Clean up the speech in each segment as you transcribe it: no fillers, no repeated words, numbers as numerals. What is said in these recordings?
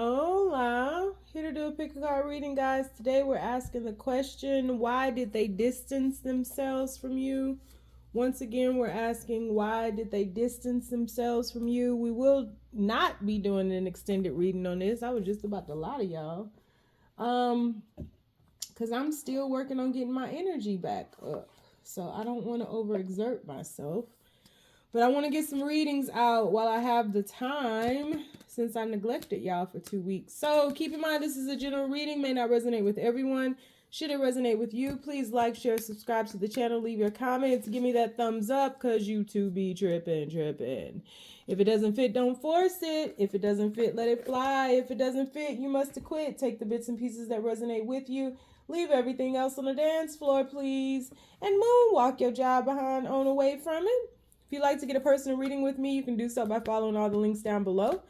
Hola, here to do a pick a card reading, guys. Today we're asking the question, why did they distance themselves from you? Once again, we're asking, why did they distance themselves from you? We will not be doing an extended reading on this. I was just about to lie to y'all. Because I'm still working on getting my energy back up. So I don't want to overexert myself. But I want to get some readings out while I have the time, since I neglected y'all for 2 weeks. So keep in mind, this is a general reading, may not resonate with everyone. Should it resonate with you, please like, share, subscribe to the channel, leave your comments, give me that thumbs up, because you two be tripping. If it doesn't fit, don't force it. If it doesn't fit, let it fly. If it doesn't fit, you must quit. Take the bits and pieces that resonate with you. Leave everything else on the dance floor, please. And moonwalk your job behind on away from it. If you'd like to get a personal reading with me, you can do so by following all the links down below.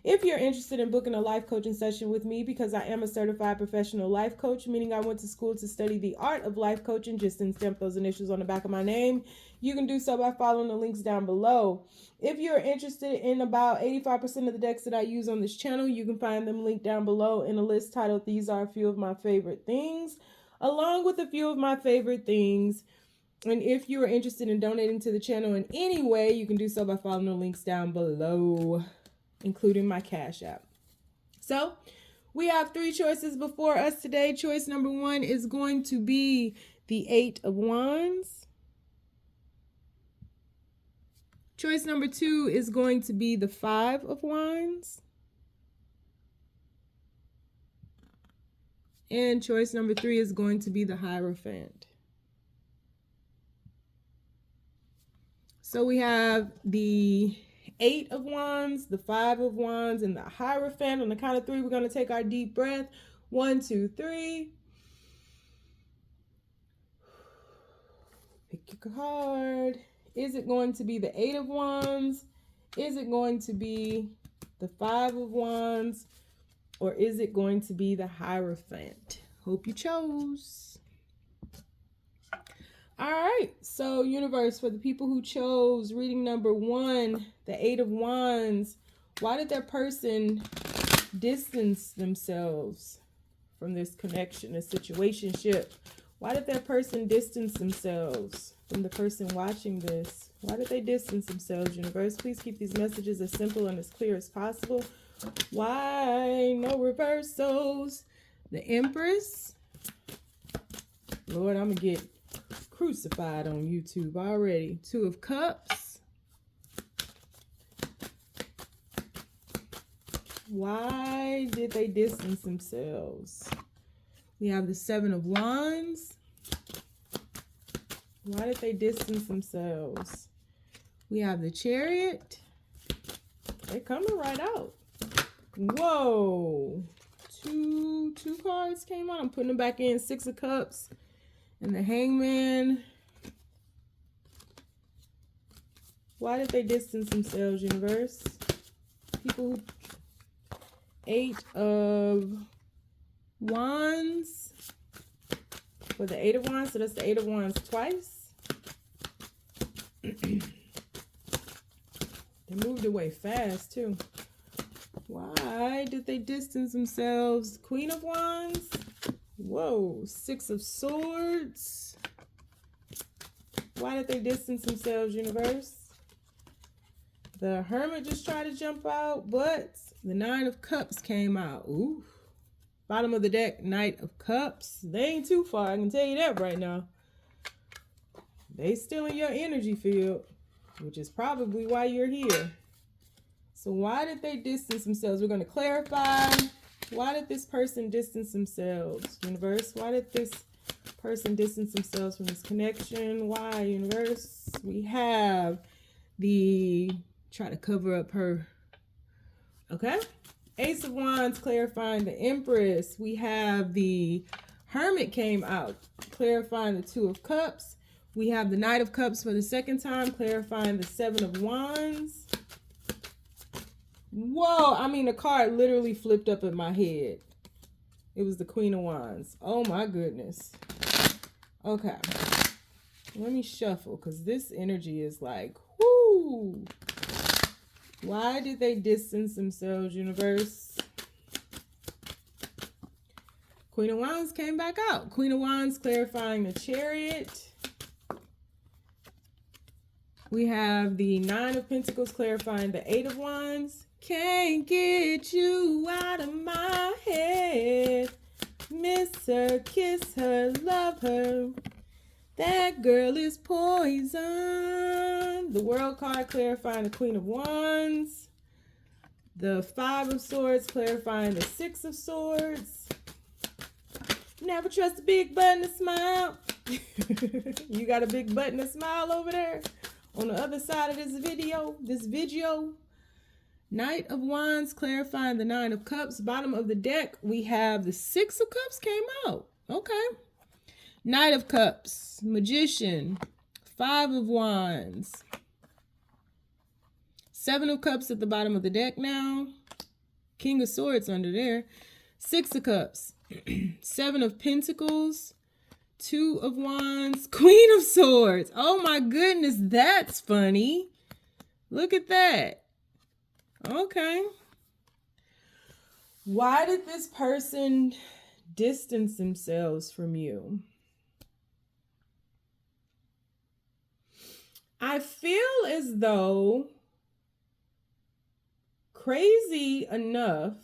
If you're interested in booking a life coaching session with me, because I am a certified professional life coach, meaning I went to school to study the art of life coaching, just didn't stamp those initials on the back of my name, you can do so by following the links down below. If you're interested in about 85% of the decks that I use on this channel, you can find them linked down below in a list titled These Are a Few of My Favorite Things, along with a few of my favorite things. And if you are interested in donating to the channel in any way, you can do so by following the links down below, including my Cash App. So we have 3 choices before us today. Choice number 1 is going to be the 8 of Wands. Choice number 2 is going to be the 5 of Wands. And choice number 3 is going to be the Hierophant. So we have the 8 of Wands, the 5 of Wands, and the Hierophant. On the count of 3, we're going to take our deep breath. 1, 2, 3. Pick your card. Is it going to be the 8 of Wands? Is it going to be the 5 of Wands? Or is it going to be the Hierophant? Hope you chose. All right, so universe, for the people who chose reading number 1, the 8 of Wands, why did that person distance themselves from this connection, this situationship? Why did that person distance themselves from the person watching this? Why did they distance themselves, universe? Please keep these messages as simple and as clear as possible. Why no reversals? The Empress. Lord, I'm going to get crucified on YouTube already. 2 of Cups. Why did they distance themselves? We have the 7 of Wands. Why did they distance themselves? We have the Chariot. They're coming right out. Whoa. Two cards came out. I'm putting them back in. 6 of Cups. And the Hangman. Why did they distance themselves, universe? People who... 8 of Wands. For the 8 of Wands. So that's the 8 of Wands twice. They moved away fast, too. Why did they distance themselves? Queen of Wands. Whoa, 6 of Swords. Why did they distance themselves, universe? The Hermit just tried to jump out, but the 9 of Cups came out. Ooh. Bottom of the deck, Knight of Cups. They ain't too far, I can tell you that right now. They still in your energy field, which is probably why you're here. So why did they distance themselves? We're going to clarify. Why did this person distance themselves, universe? Why did this person distance themselves from this connection? Why, universe? We have the... Try to cover up her... Okay. Ace of Wands clarifying the Empress. We have the Hermit came out, clarifying the 2 of Cups. We have the Knight of Cups for the second time, clarifying the 7 of Wands. Whoa, I mean, the card literally flipped up in my head. It was the Queen of Wands. Oh my goodness. Okay. Let me shuffle, because this energy is like, whoo. Why did they distance themselves, universe? Queen of Wands came back out. Queen of Wands clarifying the Chariot. We have the Nine of Pentacles clarifying the Eight of Wands. Can't get you out of my head. Miss her, kiss her, love her. That girl is poison. The World card clarifying the Queen of Wands. The Five of Swords clarifying the Six of Swords. Never trust a big butt and a smile. You got a big butt and a smile over there on the other side of this video. Knight of Wands clarifying the Nine of Cups. Bottom of the deck, we have the Six of Cups came out. Okay. Knight of Cups, Magician, Five of Wands. Seven of Cups at the bottom of the deck now. King of Swords under there. Six of Cups. Seven of Pentacles. Two of Wands. Queen of Swords. Oh my goodness, that's funny. Look at that. Okay. Why did this person distance themselves from you? I feel as though, crazy enough,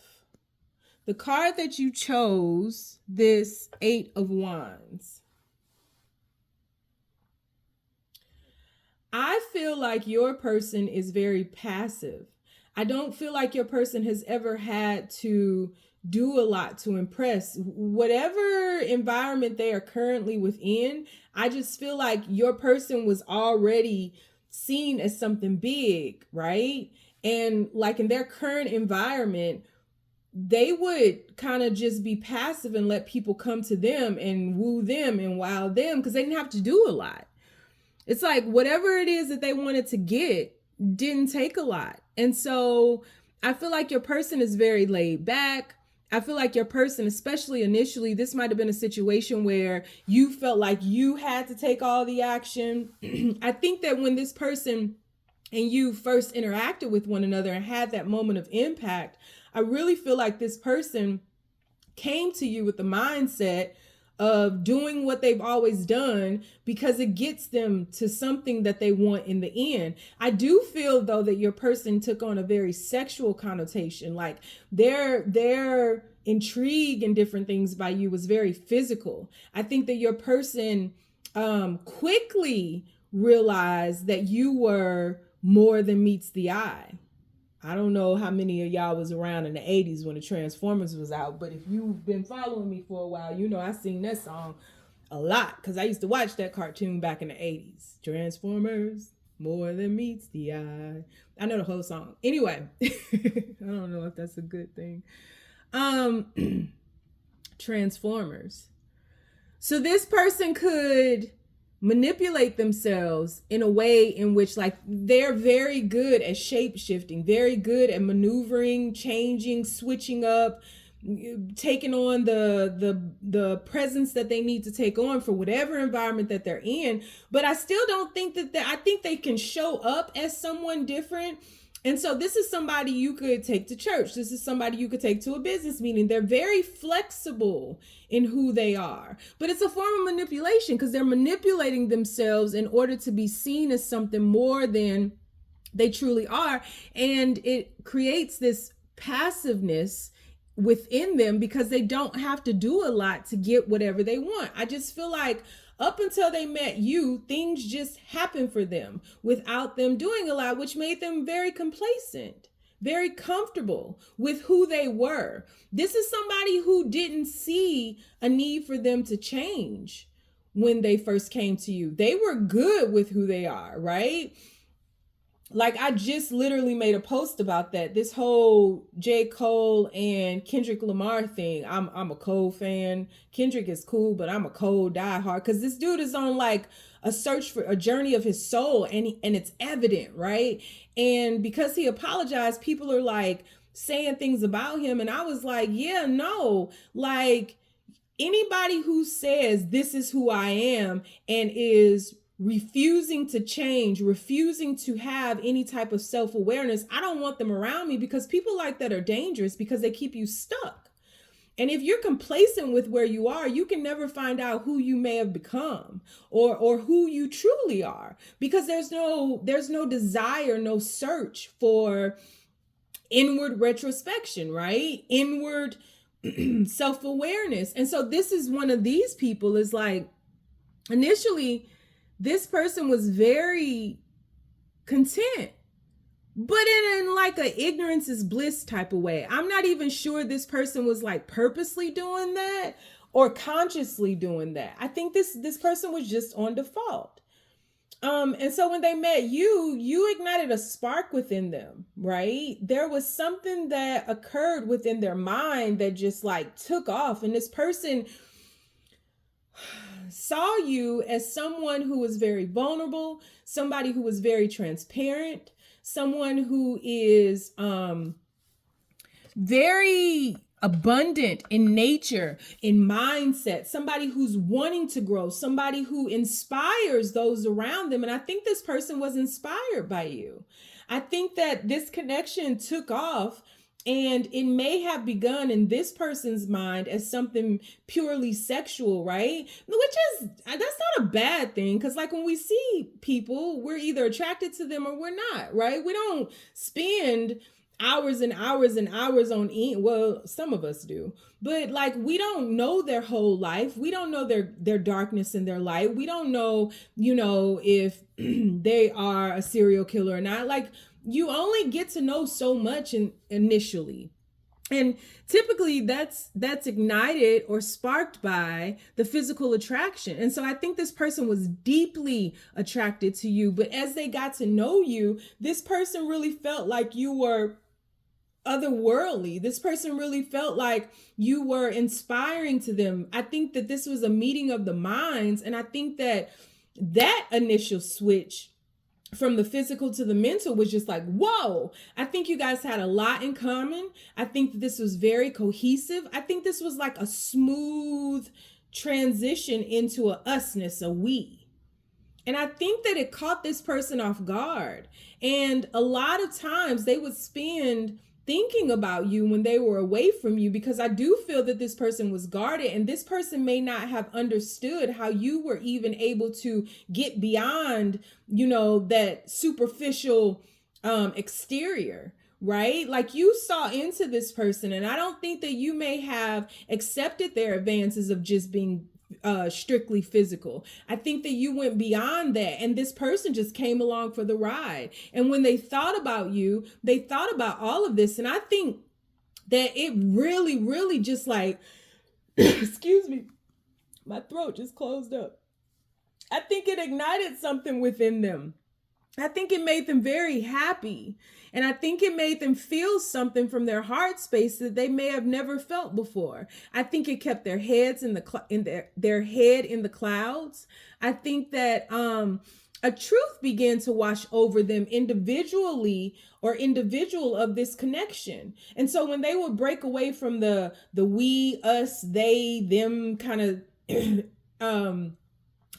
the card that you chose, this Eight of Wands, I feel like your person is very passive. I don't feel like your person has ever had to do a lot to impress. Whatever environment they are currently within, I just feel like your person was already seen as something big, right? And like in their current environment, they would kind of just be passive and let people come to them and woo them and wow them because they didn't have to do a lot. It's like whatever it is that they wanted to get didn't take a lot. And so I feel like your person is very laid back. I feel like your person, especially initially, this might have been a situation where you felt like you had to take all the action. I think that when this person and you first interacted with one another and had that moment of impact, I really feel like this person came to you with the mindset of doing what they've always done because it gets them to something that they want in the end. I do feel though that your person took on a very sexual connotation, like their intrigue and different things by you was very physical. I think that your person quickly realized that you were more than meets the eye. I don't know how many of y'all was around in the 80s when the Transformers was out, but if you've been following me for a while, you know I seen that song a lot because I used to watch that cartoon back in the 80s. Transformers, more than meets the eye. I know the whole song. Anyway, I don't know if that's a good thing. Transformers. So this person could manipulate themselves in a way in which like they're very good at shape shifting, very good at maneuvering, changing, switching up, taking on the presence that they need to take on for whatever environment that they're in. But I still don't think that I think they can show up as someone different. And so this is somebody you could take to church. This is somebody you could take to a business meeting. They're very flexible in who they are. But it's a form of manipulation because they're manipulating themselves in order to be seen as something more than they truly are. And it creates this passiveness within them because they don't have to do a lot to get whatever they want. I just feel like up until they met you, things just happened for them without them doing a lot, which made them very complacent, very comfortable with who they were. This is somebody who didn't see a need for them to change when they first came to you. They were good with who they are, right? Like I just literally made a post about that. This whole J. Cole and Kendrick Lamar thing. I'm a Cole fan. Kendrick is cool, but I'm a Cole diehard because this dude is on like a search for a journey of his soul, and it's evident, right? And because he apologized, people are like saying things about him, and I was like, yeah, no, like anybody who says this is who I am and is refusing to change, refusing to have any type of self-awareness, I don't want them around me because people like that are dangerous because they keep you stuck. And if you're complacent with where you are, you can never find out who you may have become, or who you truly are, because there's no desire, no search for inward retrospection, right? Inward self-awareness. And so this is one of these people, is like, initially this person was very content, but in like a ignorance is bliss type of way. I'm not even sure this person was like purposely doing that or consciously doing that. I think this person was just on default. And so when they met you, you ignited a spark within them, right? There was something that occurred within their mind that just like took off. And this person saw you as someone who was very vulnerable, somebody who was very transparent, someone who is very abundant in nature, in mindset, somebody who's wanting to grow, somebody who inspires those around them. And I think this person was inspired by you. I think that this connection took off, and it may have begun in this person's mind as something purely sexual, right? Which is, that's not a bad thing, because like when we see people, we're either attracted to them or we're not, right? We don't spend hours and hours and hours on well, some of us do, but like we don't know their whole life. We don't know their darkness and their light. We don't know, if they are a serial killer or not. Like, you only get to know so much initially. And typically that's ignited or sparked by the physical attraction. And so I think this person was deeply attracted to you, but as they got to know you, this person really felt like you were otherworldly. This person really felt like you were inspiring to them. I think that this was a meeting of the minds. And I think that initial switch from the physical to the mental was just like, whoa. I think you guys had a lot in common. I think that this was very cohesive. I think this was like a smooth transition into a usness, a we. And I think that it caught this person off guard. And a lot of times they would spend thinking about you when they were away from you, because I do feel that this person was guarded, and this person may not have understood how you were even able to get beyond, that superficial exterior, right? Like, you saw into this person, and I don't think that you may have accepted their advances of just being strictly physical. I think that you went beyond that, and this person just came along for the ride. And when they thought about you, they thought about all of this. And I think that it really, really just like, excuse me, my throat just closed up. I think it ignited something within them. I think it made them very happy. And I think it made them feel something from their heart space that they may have never felt before. I think it kept their heads in their head in the clouds. I think that a truth began to wash over them individually, or individual of this connection. And so when they would break away from the we, us, they, them kind of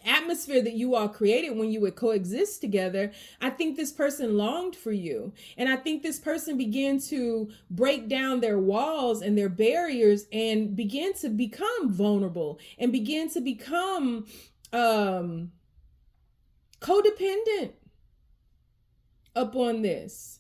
atmosphere that you all created when you would coexist together, I think this person longed for you. And I think this person began to break down their walls and their barriers and began to become vulnerable and began to become codependent upon this.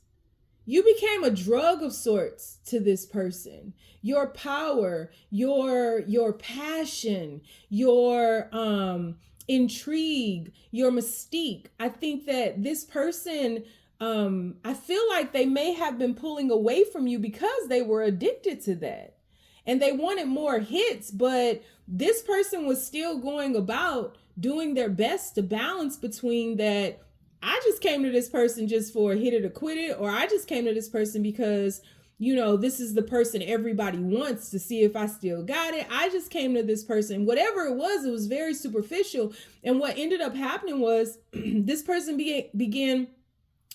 You became a drug of sorts to this person. Your power, your passion, your intrigue, your mystique. I think that this person, I feel like they may have been pulling away from you because they were addicted to that. And they wanted more hits, but this person was still going about doing their best to balance between that. I just came to this person just for a hit it or quit it, or I just came to this person because, this is the person everybody wants to see if I still got it. I just came to this person. Whatever it was very superficial. And what ended up happening was this person began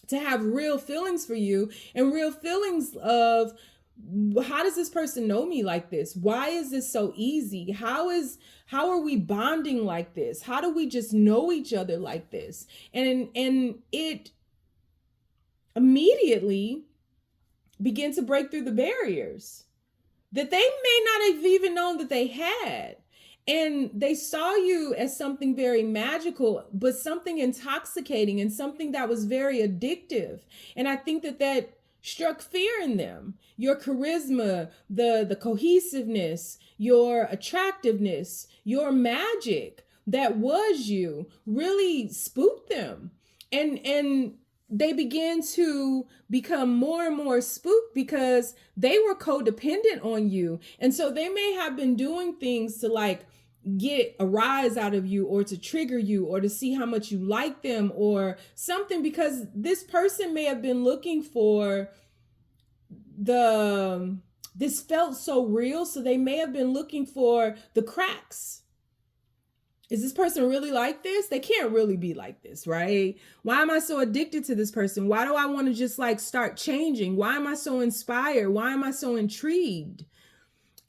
to have real feelings for you, and real feelings of, how does this person know me like this? Why is this so easy? How are we bonding like this? How do we just know each other like this? And it immediately begin to break through the barriers, that they may not have even known that they had. And they saw you as something very magical, but something intoxicating and something that was very addictive. And I think that that struck fear in them. Your charisma, the cohesiveness, your attractiveness, your magic that was you really spooked them. And they began to become more and more spooked because they were codependent on you. And so they may have been doing things to like get a rise out of you, or to trigger you, or to see how much you like them or something, because this person may have been looking for this felt so real. So they may have been looking for the cracks. Is this person really like this? They can't really be like this, right? Why am I so addicted to this person? Why do I want to just like start changing? Why am I so inspired? Why am I so intrigued?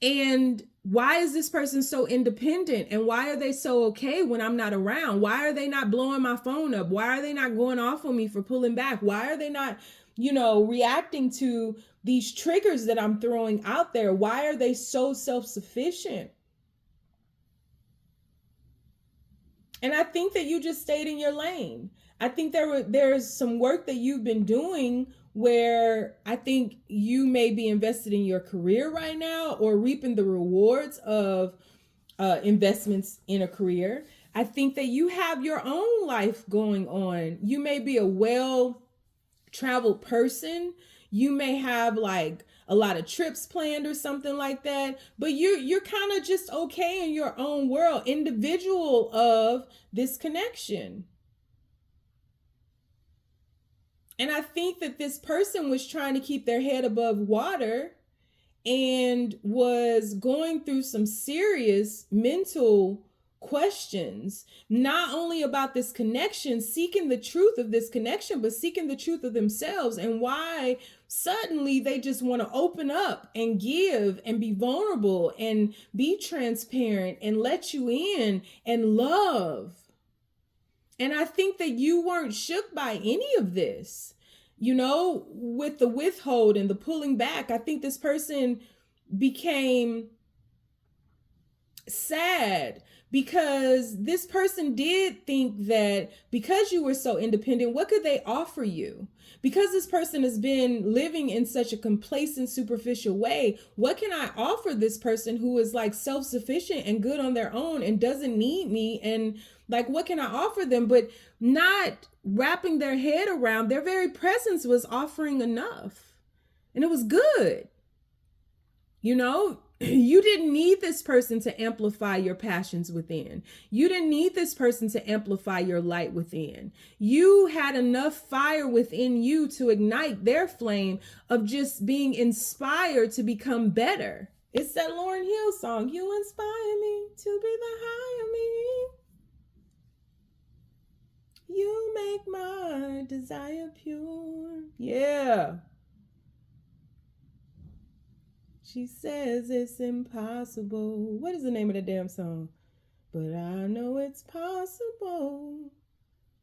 And why is this person so independent? And why are they so okay when I'm not around? Why are they not blowing my phone up? Why are they not going off on me for pulling back? Why are they not, reacting to these triggers that I'm throwing out there? Why are they so self-sufficient? And I think that you just stayed in your lane. I think there's some work that you've been doing where I think you may be invested in your career right now, or reaping the rewards of investments in a career. I think that you have your own life going on. You may be a well-traveled person. You may have like a lot of trips planned or something like that, but you're kind of just okay in your own world, individual of this connection. And I think that this person was trying to keep their head above water and was going through some serious mental questions, not only about this connection, seeking the truth of this connection, but seeking the truth of themselves, and why suddenly they just want to open up and give and be vulnerable and be transparent and let you in and love. And I think that you weren't shook by any of this, with the withhold and the pulling back. I think this person became sad because this person did think that because you were so independent, what could they offer you? Because this person has been living in such a complacent, superficial way, what can I offer this person who is like self-sufficient and good on their own and doesn't need me? And like, what can I offer them? But not wrapping their head around their very presence was offering enough. And it was good. You didn't need this person to amplify your passions within. You didn't need this person to amplify your light within. You had enough fire within you to ignite their flame of just being inspired to become better. It's that Lauryn Hill song, "You inspire me to be the higher me. You make my desire pure." Yeah. She says it's impossible. What is the name of the damn song? But I know it's possible.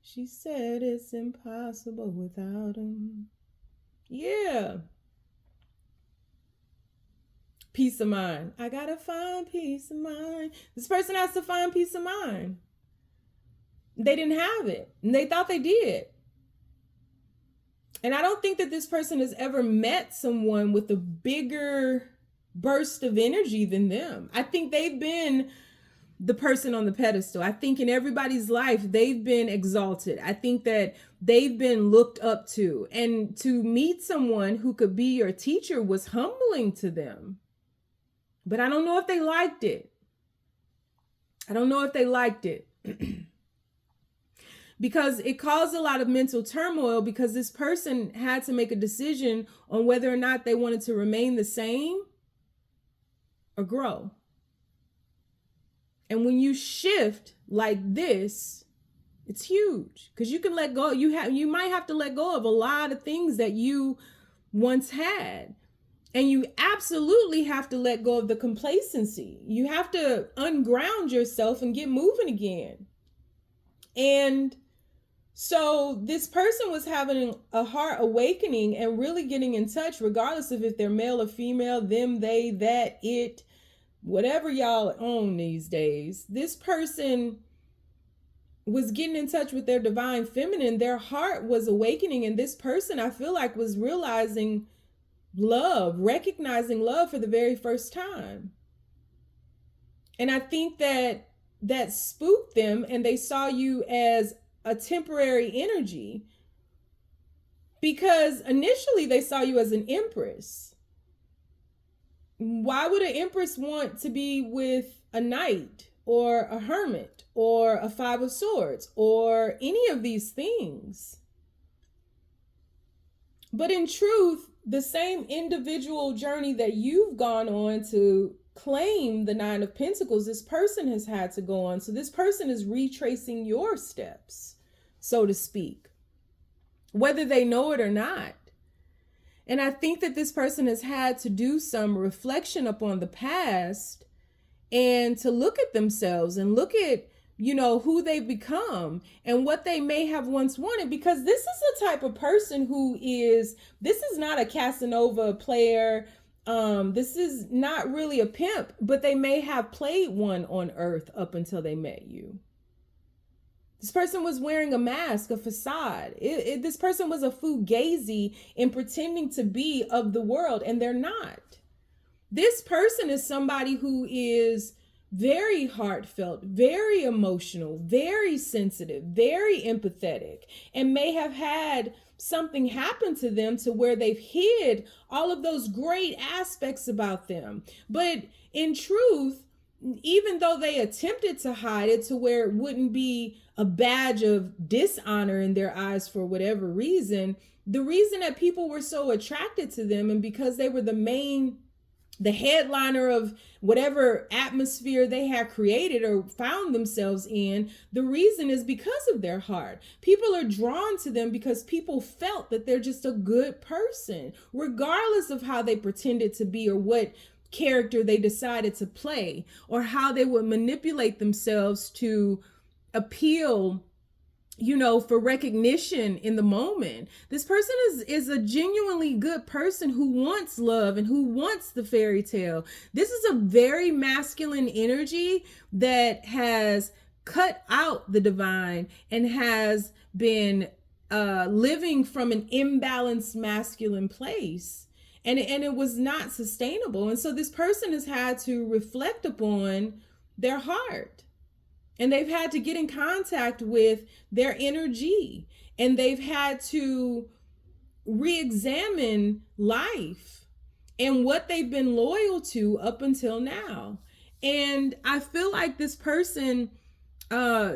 She said it's impossible without him. Yeah. Peace of mind. I gotta find peace of mind. This person has to find peace of mind. They didn't have it, and they thought they did. And I don't think that this person has ever met someone with a bigger burst of energy than them. I think they've been the person on the pedestal. I think in everybody's life, they've been exalted. I think that they've been looked up to. And to meet someone who could be your teacher was humbling to them. But I don't know if they liked it. Because it caused a lot of mental turmoil, because this person had to make a decision on whether or not they wanted to remain the same or grow. And when you shift like this, it's huge, because you can let go. You might have to let go of a lot of things that you once had. And you absolutely have to let go of the complacency. You have to unground yourself and get moving again. And So this person was having a heart awakening and really getting in touch, regardless of if they're male or female, them, they, that, it, whatever y'all own these days. This person was getting in touch with their divine feminine. Their heart was awakening, and this person, I feel like, was realizing love, recognizing love for the very first time. And I think that that spooked them, and they saw you as a temporary energy, because initially they saw you as an empress. Why would an empress want to be with a knight or a hermit or a five of swords or any of these things? But in truth, the same individual journey that you've gone on to claim the Nine of Pentacles, this person has had to go on. So this person is retracing your steps, so to speak, whether they know it or not. And I think that this person has had to do some reflection upon the past and to look at themselves and look at, you know, who they've become and what they may have once wanted, because this is the type of person who is, this is not a Casanova player. This is not really a pimp, but they may have played one on earth up until they met you. This person was wearing a mask, a facade. This person was a fugazi in pretending to be of the world, and they're not. This person is somebody who is very heartfelt, very emotional, very sensitive, very empathetic, and may have had something happen to them to where they've hid all of those great aspects about them. But in truth, even though they attempted to hide it to where it wouldn't be a badge of dishonor in their eyes for whatever reason, the reason that people were so attracted to them, and because they were the headliner of whatever atmosphere they had created or found themselves in, the reason is because of their heart. People are drawn to them because people felt that they're just a good person, regardless of how they pretended to be or what character they decided to play or how they would manipulate themselves to appeal, you know, for recognition in the moment. This person is a genuinely good person who wants love and who wants the fairy tale. This is a very masculine energy that has cut out the divine and has been living from an imbalanced masculine place. And it was not sustainable. And so this person has had to reflect upon their heart. And they've had to get in contact with their energy. And they've had to re-examine life and what they've been loyal to up until now. And I feel like this person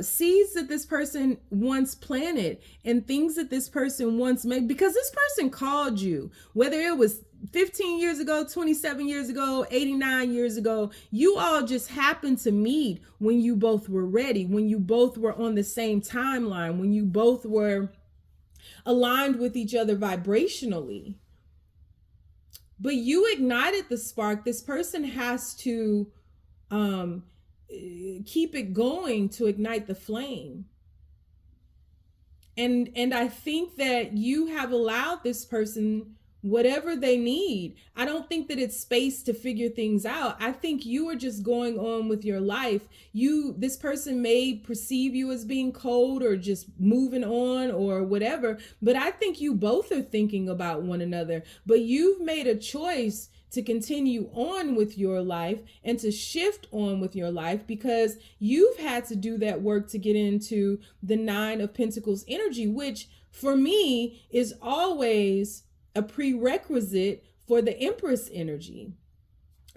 seeds that this person once planted and things that this person once made, because this person called you, whether it was 15 years ago, 27 years ago, 89 years ago, you all just happened to meet when you both were ready, when you both were on the same timeline, when you both were aligned with each other vibrationally. But you ignited the spark. This person has to keep it going to ignite the flame. And I think that you have allowed this person whatever they need. I don't think that it's space to figure things out. I think you are just going on with your life. This person may perceive you as being cold or just moving on or whatever, but I think you both are thinking about one another. But you've made a choice to continue on with your life and to shift on with your life because you've had to do that work to get into the Nine of Pentacles energy, which for me is always a prerequisite for the Empress energy.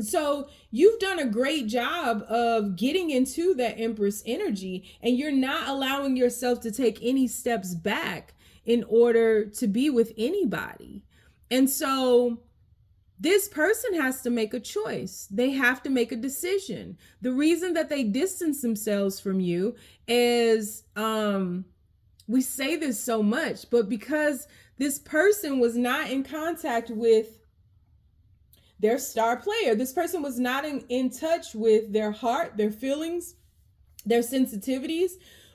So you've done a great job of getting into that Empress energy, and you're not allowing yourself to take any steps back in order to be with anybody. And so this person has to make a choice. They have to make a decision. The reason that they distance themselves from you is, we say this so much, but because this person was not in contact with their star player. This person was not in touch with their heart, their feelings, their sensitivities.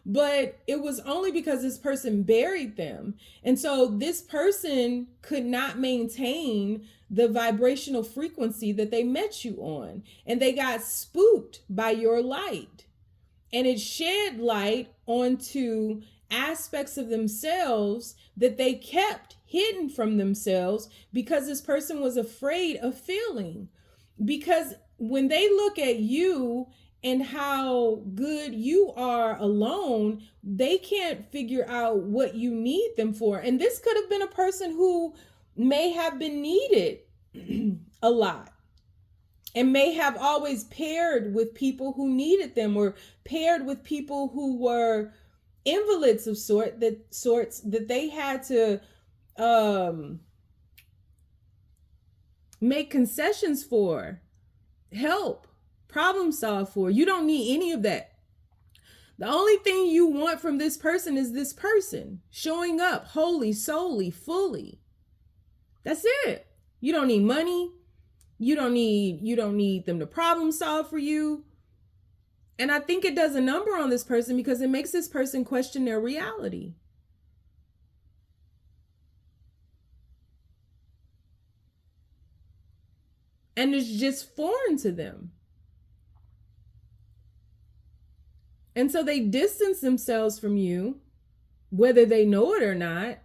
but it was only because this person buried them. And so this person could not maintain the vibrational frequency that they met you on, and they got spooked by your light, and it shed light onto aspects of themselves that they kept hidden from themselves because this person was afraid of feeling. Because when they look at you and how good you are alone, they can't figure out what you need them for. And this could have been a person who may have been needed a lot, and may have always paired with people who needed them, or paired with people who were invalids of sorts that they had to make concessions for, help, problem solve for. You don't need any of that. The only thing you want from this person is this person showing up wholly, solely, fully. That's it. You don't need money. You don't need them to problem solve for you. And I think it does a number on this person because it makes this person question their reality. And it's just foreign to them. And so they distance themselves from you, whether they know it or not,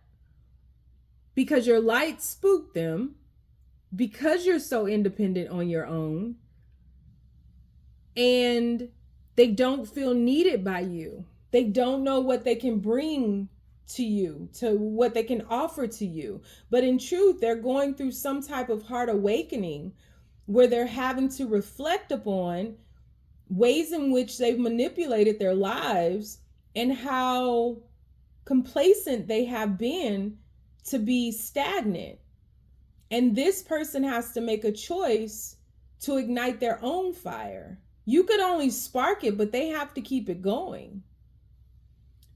because your light spooked them, because you're so independent on your own, and they don't feel needed by you. They don't know what they can bring to you, to what they can offer to you. But in truth, they're going through some type of heart awakening where they're having to reflect upon ways in which they've manipulated their lives and how complacent they have been to be stagnant. And this person has to make a choice to ignite their own fire. You could only spark it, but they have to keep it going.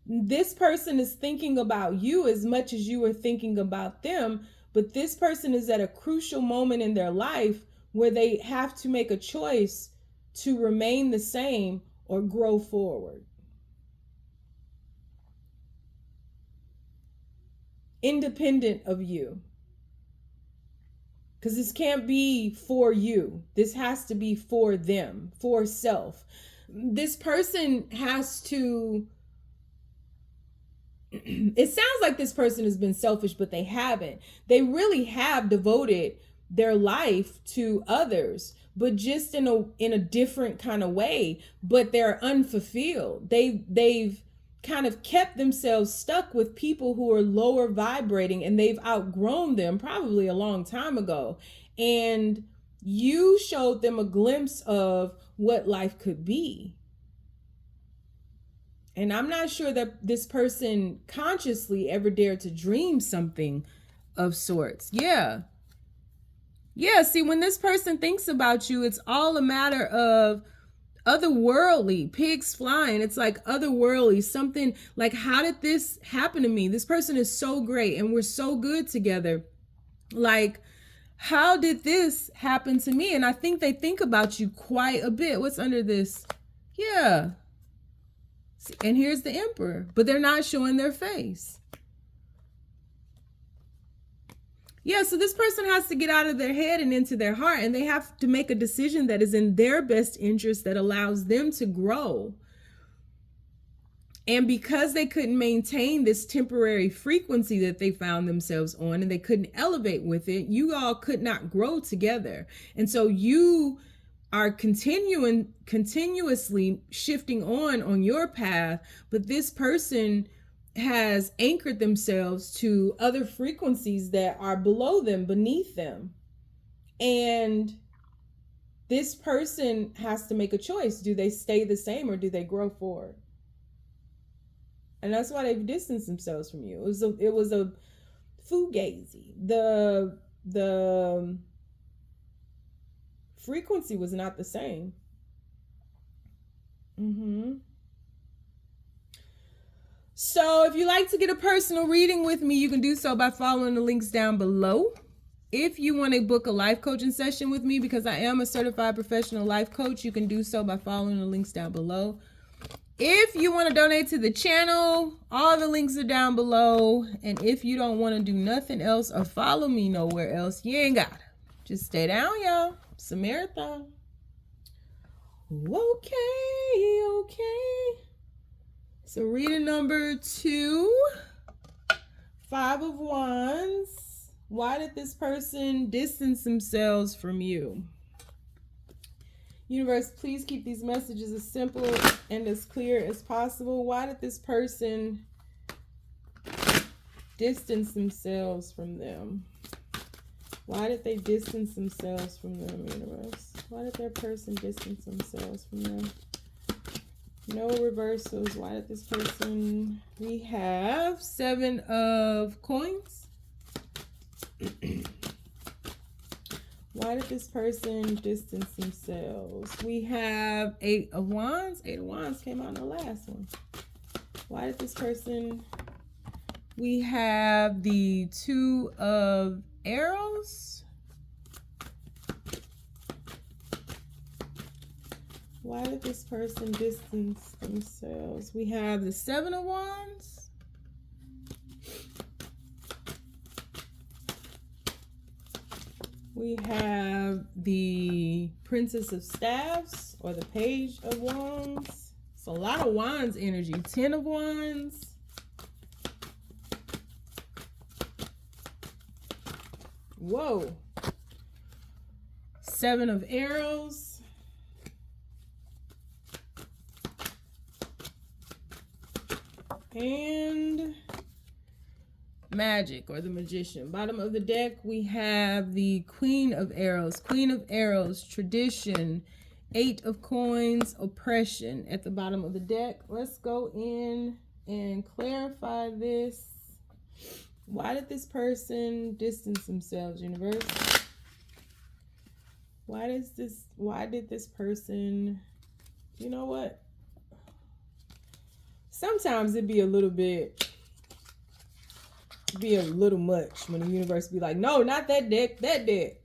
This person is thinking about you as much as you are thinking about them, but this person is at a crucial moment in their life where they have to make a choice to remain the same or grow forward. Independent of you. Because this can't be for you. This has to be for them, for self. This person has to... It sounds like this person has been selfish, but they haven't. They really have devoted their life to others, but just in a different kind of way. But they're unfulfilled. They've kind of kept themselves stuck with people who are lower vibrating, and they've outgrown them probably a long time ago. And you showed them a glimpse of what life could be. And I'm not sure that this person consciously ever dared to dream something of sorts. Yeah, see, when this person thinks about you, it's all a matter of otherworldly, pigs flying. It's like otherworldly, something like, how did this happen to me? This person is so great and we're so good together. Like, how did this happen to me? And I think they think about you quite a bit. What's under this? Yeah. And here's the Emperor, but they're not showing their face. Yeah, so this person has to get out of their head and into their heart, and they have to make a decision that is in their best interest, that allows them to grow. And because they couldn't maintain this temporary frequency that they found themselves on, and they couldn't elevate with it, you all could not grow together. And so you are continuously shifting on your path, but this person has anchored themselves to other frequencies that are below them, beneath them. And this person has to make a choice. Do they stay the same or do they grow forward? And that's why they've distanced themselves from you. It was a fugazi. The frequency was not the same. So if you like to get a personal reading with me, you can do so by following the links down below. If you want to book a life coaching session with me, because I am a certified professional life coach, you can do so by following the links down below. If you want to donate to the channel, all the links are down below. And if you don't want to do nothing else or follow me nowhere else, you ain't got it. Just stay down, y'all. It's a marathon. Okay. So reading number 2, 5 of Wands. Why did this person distance themselves from you? Universe, please keep these messages as simple and as clear as possible. Why did this person distance themselves from them? Why did they distance themselves from them, universe? Why did their person distance themselves from them? No reversals. Why did this person... We have 7 of coins. Why did this person distance themselves? We have 8 of Wands. 8 of Wands came out in the last one. Why did this person... We have the 2 of Arrows. Why did this person distance themselves? We have the 7 of Wands. We have the Princess of Staffs, or the Page of Wands. It's a lot of Wands energy. 10 of Wands. Whoa. 7 of Arrows. And Magic, or the Magician. Bottom of the deck, we have the Queen of Arrows. Queen of Arrows, tradition. 8 of Coins, oppression. At the bottom of the deck, let's go in and clarify this. Why did this person distance themselves, universe? Why did this person, you know what? Sometimes it'd be a little much when the universe be like, no, not that deck, that deck.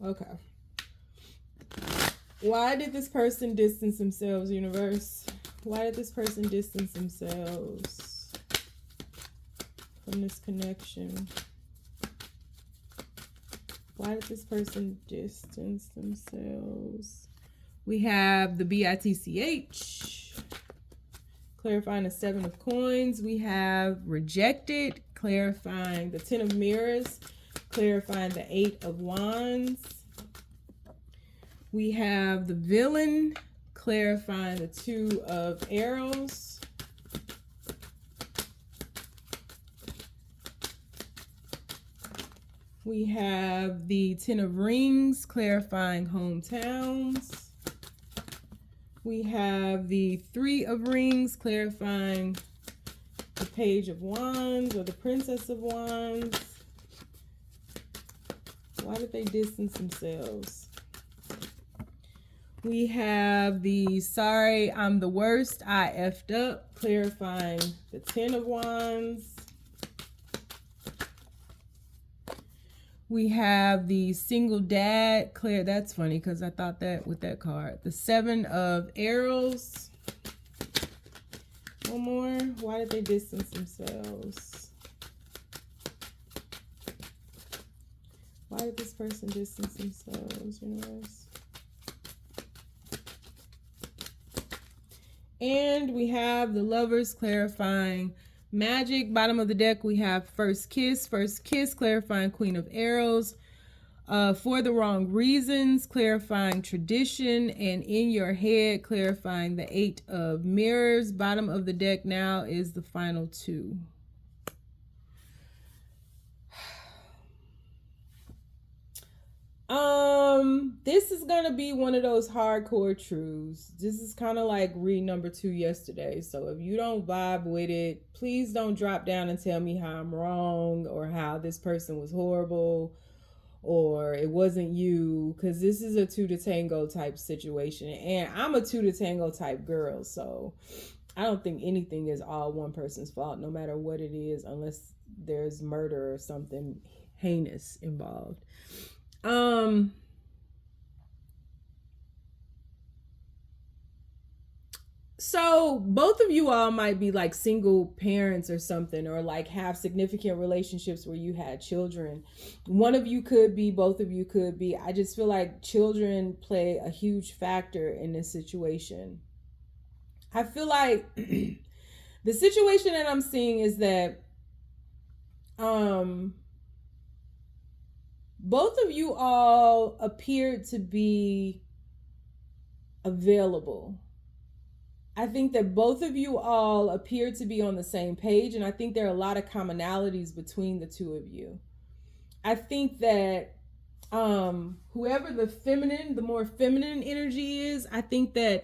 Okay. Why did this person distance themselves, universe? Why did this person distance themselves from this connection? Why did this person distance themselves? We have the BITCH, clarifying the 7 of Coins. We have rejected, clarifying the 10 of Mirrors, clarifying the 8 of Wands. We have the Villain, clarifying the 2 of Arrows. We have the 10 of Rings, clarifying hometowns. We have the 3 of Rings, clarifying the Page of Wands, or the Princess of Wands. Why did they distance themselves? We have the sorry, I'm the worst, I effed up, clarifying the 10 of Wands. We have the single dad, clear. That's funny because I thought that with that card. The 7 of Arrows. One more. Why did they distance themselves? Why did this person distance themselves, universe? And we have the Lovers, clarifying Magic. Bottom of the deck, we have First Kiss. First Kiss, clarifying Queen of Arrows. For the Wrong Reasons, clarifying tradition. And In Your Head, clarifying the 8 of Mirrors. Bottom of the deck now is the final 2. This is gonna be one of those hardcore truths. This is kind of like read number 2 yesterday. So if you don't vibe with it, please don't drop down and tell me how I'm wrong, or how this person was horrible, or it wasn't you, because this is a 2 to tango type situation, and I'm a 2 to tango type girl, so I don't think anything is all one person's fault, no matter what it is, unless there's murder or something heinous involved. So both of you all might be like single parents or something, or like have significant relationships where you had children. One of you could be, both of you could be. I just feel like children play a huge factor in this situation. I feel like the situation that I'm seeing is that um both of you all appeared to be available. I think that both of you all appear to be on the same page, and I think there are a lot of commonalities between the two of you. I think that whoever the more feminine energy is, I think that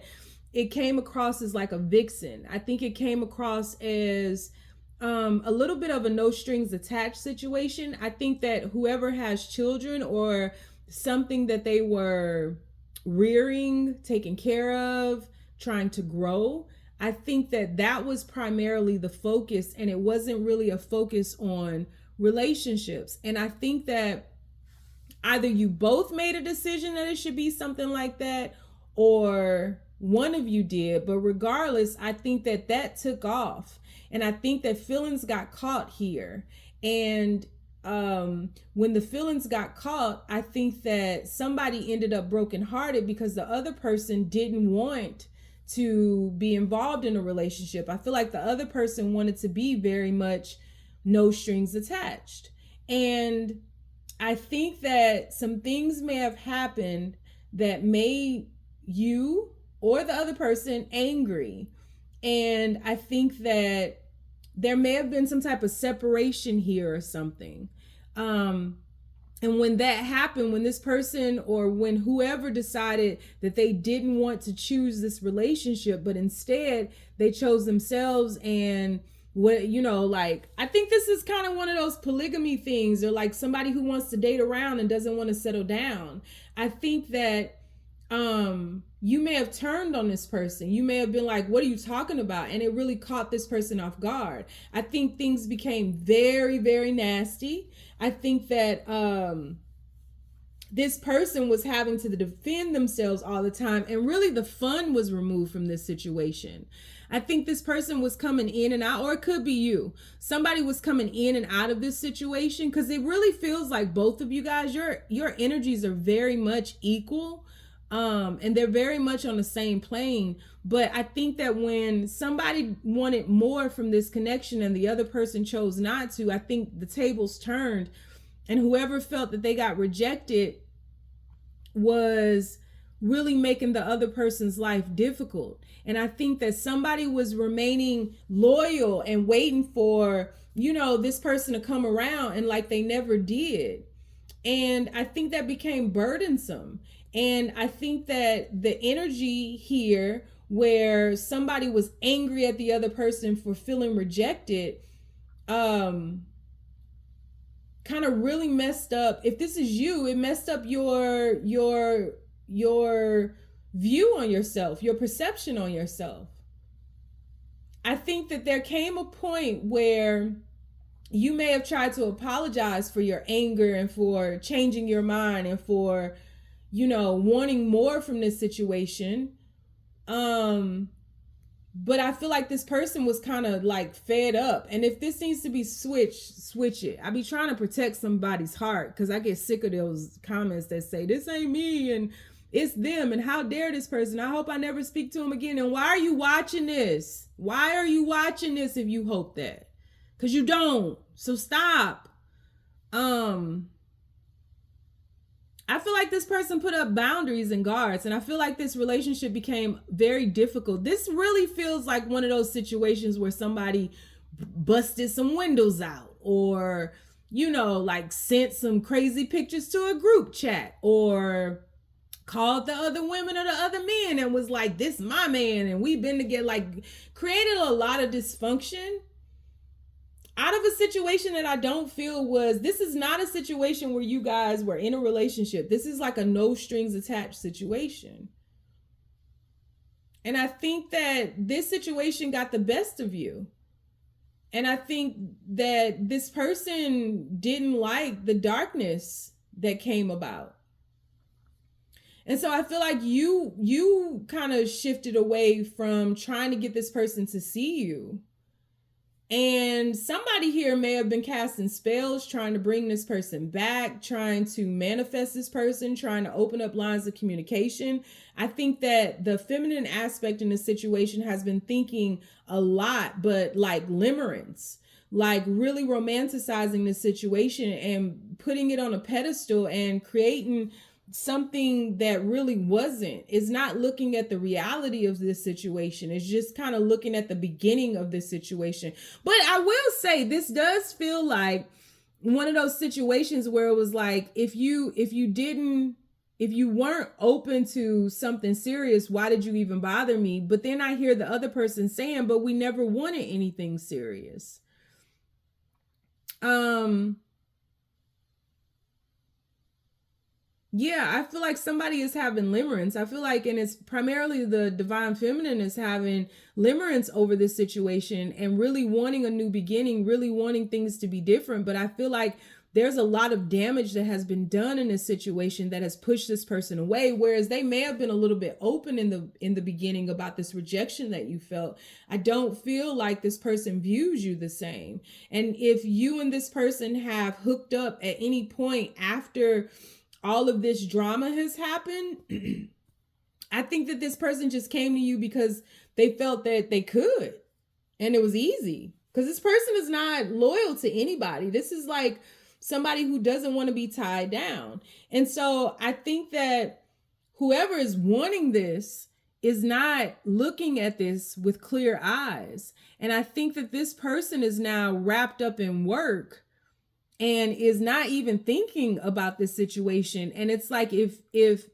it came across as like a vixen. I think it came across as a little bit of a no strings attached situation. I think that whoever has children or something that they were rearing, taking care of, trying to grow, I think that that was primarily the focus, and it wasn't really a focus on relationships. And I think that either you both made a decision that it should be something like that, or one of you did. But regardless, I think that that took off, and I think that feelings got caught here. And when the feelings got caught, I think that somebody ended up brokenhearted because the other person didn't want to be involved in a relationship. I feel like the other person wanted to be very much no strings attached. And I think that some things may have happened that made you or the other person angry. And I think that there may have been some type of separation here or something. And when that happened, when this person or when whoever decided that they didn't want to choose this relationship, but instead they chose themselves, and what, you know, like, I think this is kind of one of those polygamy things, or like somebody who wants to date around and doesn't want to settle down. I think that you may have turned on this person. You may have been like, what are you talking about? And it really caught this person off guard. I think things became very, very nasty. I think that this person was having to defend themselves all the time, and really the fun was removed from this situation. I think this person was coming in and out, or it could be you. Somebody was coming in and out of this situation, because it really feels like both of you guys, your energies are very much equal. And they're very much on the same plane. But I think that when somebody wanted more from this connection and the other person chose not to, I think the tables turned, and whoever felt that they got rejected was really making the other person's life difficult. And I think that somebody was remaining loyal and waiting for, you know, this person to come around, and like they never did. And I think that became burdensome. And I think that the energy here, where somebody was angry at the other person for feeling rejected, kind of really messed up. If this is you, it messed up your view on yourself, your perception on yourself. I think that there came a point where you may have tried to apologize for your anger and for changing your mind and for, you know, wanting more from this situation. But I feel like this person was kind of like fed up. And if this needs to be switched, switch it. I be trying to protect somebody's heart, because I get sick of those comments that say, this ain't me and it's them, and how dare this person. I hope I never speak to him again. And why are you watching this? Why are you watching this if you hope that? Because you don't. So stop. I feel like this person put up boundaries and guards, and I feel like this relationship became very difficult. This really feels like one of those situations where somebody busted some windows out, or, you know, like sent some crazy pictures to a group chat, or called the other women or the other men and was like, this my man and we've been together, like created a lot of dysfunction out of a situation that I don't feel was, this is not a situation where you guys were in a relationship. This is like a no strings attached situation. And I think that this situation got the best of you. And I think that this person didn't like the darkness that came about. And so I feel like you kind of shifted away from trying to get this person to see you. And somebody here may have been casting spells, trying to bring this person back, trying to manifest this person, trying to open up lines of communication. I think that the feminine aspect in the situation has been thinking a lot, but like limerence, like really romanticizing the situation and putting it on a pedestal and creating something that really wasn't. Is not looking at the reality of this situation. It's just kind of looking at the beginning of this situation. But I will say this does feel like one of those situations where it was like, if you weren't open to something serious, why did you even bother me? But then I hear the other person saying, but we never wanted anything serious. Yeah, I feel like somebody is having limerence. I feel like, and it's primarily the divine feminine is having limerence over this situation and really wanting a new beginning, really wanting things to be different. But I feel like there's a lot of damage that has been done in this situation that has pushed this person away. Whereas they may have been a little bit open in the beginning about this rejection that you felt. I don't feel like this person views you the same. And if you and this person have hooked up at any point after all of this drama has happened, I think that this person just came to you because they felt that they could and it was easy, because this person is not loyal to anybody. This is like somebody who doesn't want to be tied down. And so I think that whoever is wanting this is not looking at this with clear eyes. And I think that this person is now wrapped up in work and is not even thinking about this situation. And it's like, if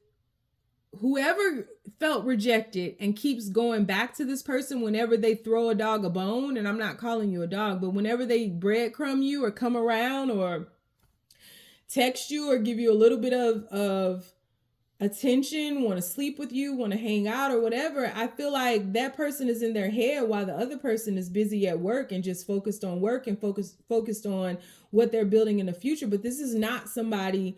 whoever felt rejected and keeps going back to this person whenever they throw a dog a bone, and I'm not calling you a dog, but whenever they breadcrumb you or come around or text you or give you a little bit of attention, want to sleep with you, want to hang out or whatever, I feel like that person is in their head while the other person is busy at work and just focused on work and focused on what they're building in the future. But this is not somebody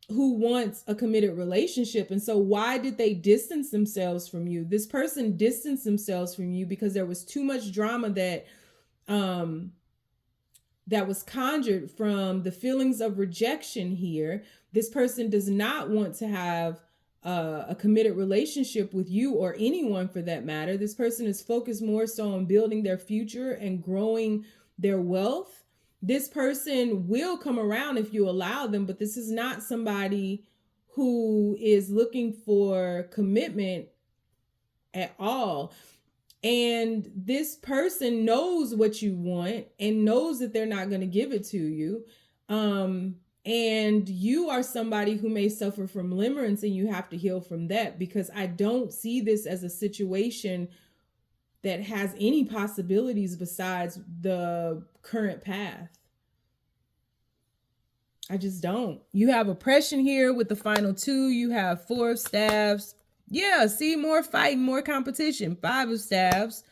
who wants a committed relationship. And so why did they distance themselves from you? This person distanced themselves from you because there was too much drama that was conjured from the feelings of rejection here. This person does not want to have a committed relationship with you or anyone for that matter. This person is focused more so on building their future and growing their wealth. This person will come around if you allow them, but this is not somebody who is looking for commitment at all. And this person knows what you want and knows that they're not going to give it to you. And you are somebody who may suffer from limerence, and you have to heal from that, because I don't see this as a situation that has any possibilities besides the current path. I just don't. You have oppression here with the final two. You have 4 of staves. Yeah, see, more fighting, more competition. 5 of staves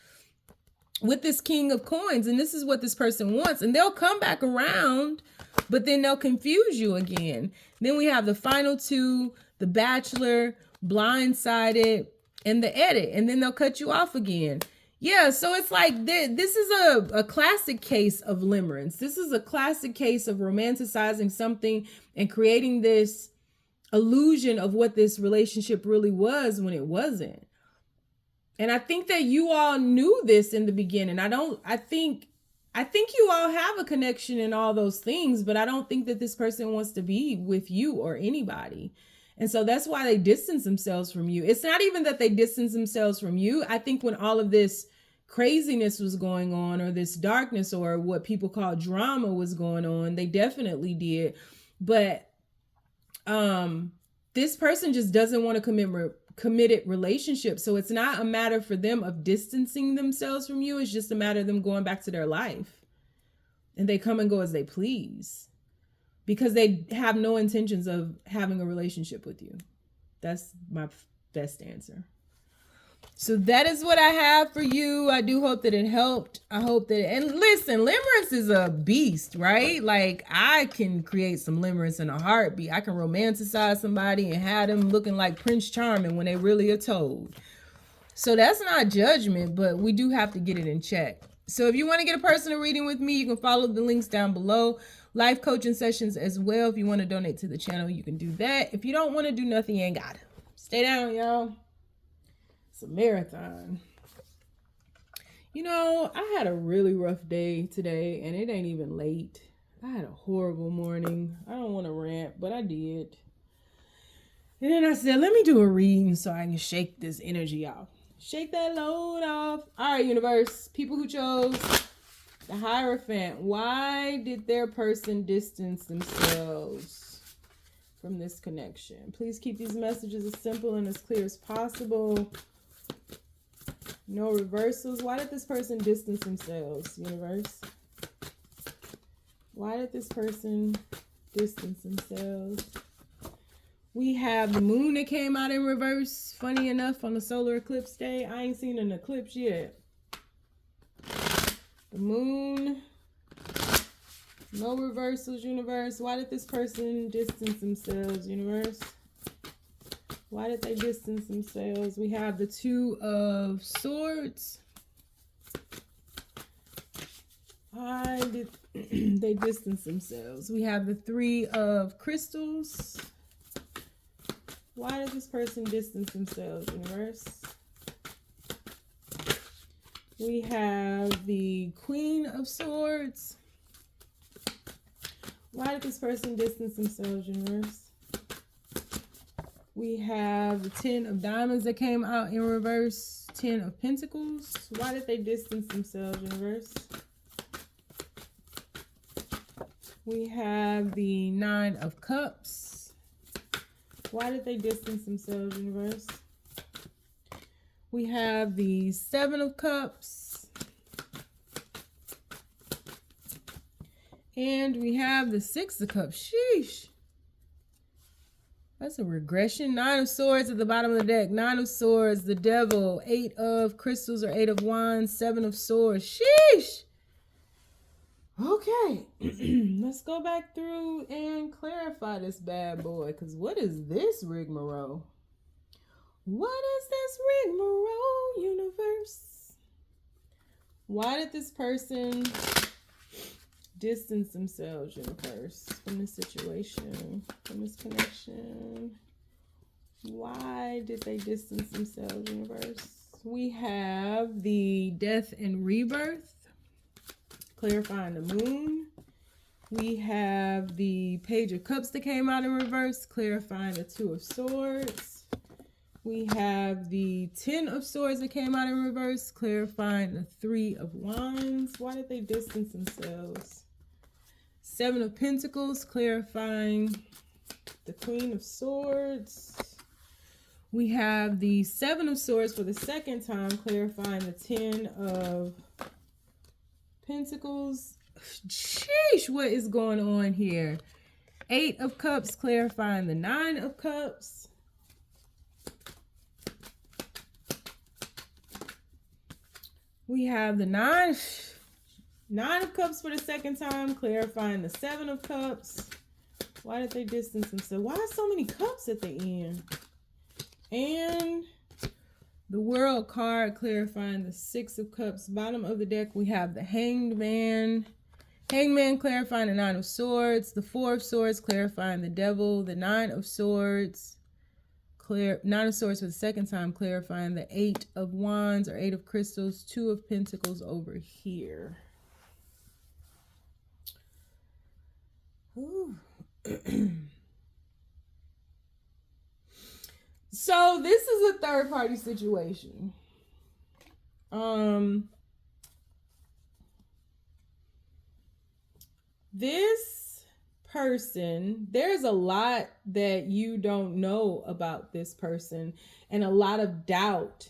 with this king of coins. And this is what this person wants. And they'll come back around, but then they'll confuse you again. Then we have the final 2, the bachelor, blindsided, and the edit. And then they'll cut you off again. Yeah, so it's like this is a classic case of limerence. This is a classic case of romanticizing something and creating this illusion of what this relationship really was when it wasn't. And I think that you all knew this in the beginning. I think you all have a connection in all those things, but I don't think that this person wants to be with you or anybody. And so that's why they distance themselves from you. It's not even that they distance themselves from you. I think when all of this craziness was going on, or this darkness, or what people call drama was going on, they definitely did. But this person just doesn't want a committed relationship. So it's not a matter for them of distancing themselves from you. It's just a matter of them going back to their life. And they come and go as they please, because they have no intentions of having a relationship with you. That's my best answer. So that is what I have for you. I do hope that it helped. I hope that, and listen, limerence is a beast, right? Like I can create some limerence in a heartbeat. I can romanticize somebody and have them looking like Prince Charming when they really a toad. So that's not judgment, but we do have to get it in check. So if you want to get a personal reading with me, you can follow the links down below. Life coaching sessions as well. If you want to donate to the channel, you can do that. If you don't want to do nothing, you ain't got it. Stay down, y'all. It's a marathon. You know, I had a really rough day today, and it ain't even late. I had a horrible morning. I don't want to rant, but I did. And then I said, let me do a reading so I can shake this energy off. Shake that load off. All right, universe. People who chose the Hierophant. Why did their person distance themselves from this connection? Please keep these messages as simple and as clear as possible. No reversals. Why did this person distance themselves, universe? Why did this person distance themselves? We have the moon that came out in reverse. Funny enough, on the solar eclipse day. I ain't seen an eclipse yet. The moon. No reversals, universe. Why did this person distance themselves, universe? Why did they distance themselves? We have the Two of Swords. Why did they distance themselves? We have the Three of Crystals. Why did this person distance themselves, universe? We have the Queen of Swords. Why did this person distance themselves, universe? We have the Ten of Diamonds that came out in reverse. Ten of Pentacles. Why did they distance themselves, universe? We have the Nine of Cups. Why did they distance themselves, universe? We have the Seven of Cups. And we have the Six of Cups. Sheesh. That's a regression. Nine of Swords at the bottom of the deck. Nine of Swords, the Devil. Eight of Crystals or Eight of Wands. Seven of Swords. Sheesh. Okay. Let's go back through and clarify this bad boy. Because what is this rigmarole? What is this rigmarole, universe? Why did this person distance themselves, universe, from this situation, from this connection? Why did they distance themselves, universe? We have the Death and Rebirth, clarifying the moon. We have the Page of Cups that came out in reverse, clarifying the Two of Swords. We have the Ten of Swords that came out in reverse, clarifying the Three of Wands. Why did they distance themselves? Seven of Pentacles, clarifying the Queen of Swords. We have the Seven of Swords for the second time, clarifying the Ten of Pentacles. Sheesh, what is going on here? Eight of Cups, clarifying the Nine of Cups. We have the Nine of Cups for the second time, clarifying the Seven of Cups. Why did they distance themselves? Why are so many cups at the end? And the World card, clarifying the Six of Cups. Bottom of the deck, we have the Hanged Man. Hanged Man, clarifying the Nine of Swords. The Four of Swords, clarifying the Devil. The Nine of Swords. Nine of Swords for the second time, clarifying the Eight of Wands or Eight of Crystals. Two of Pentacles over here. Ooh. So this is a third party situation. This person, there's a lot that you don't know about this person and a lot of doubt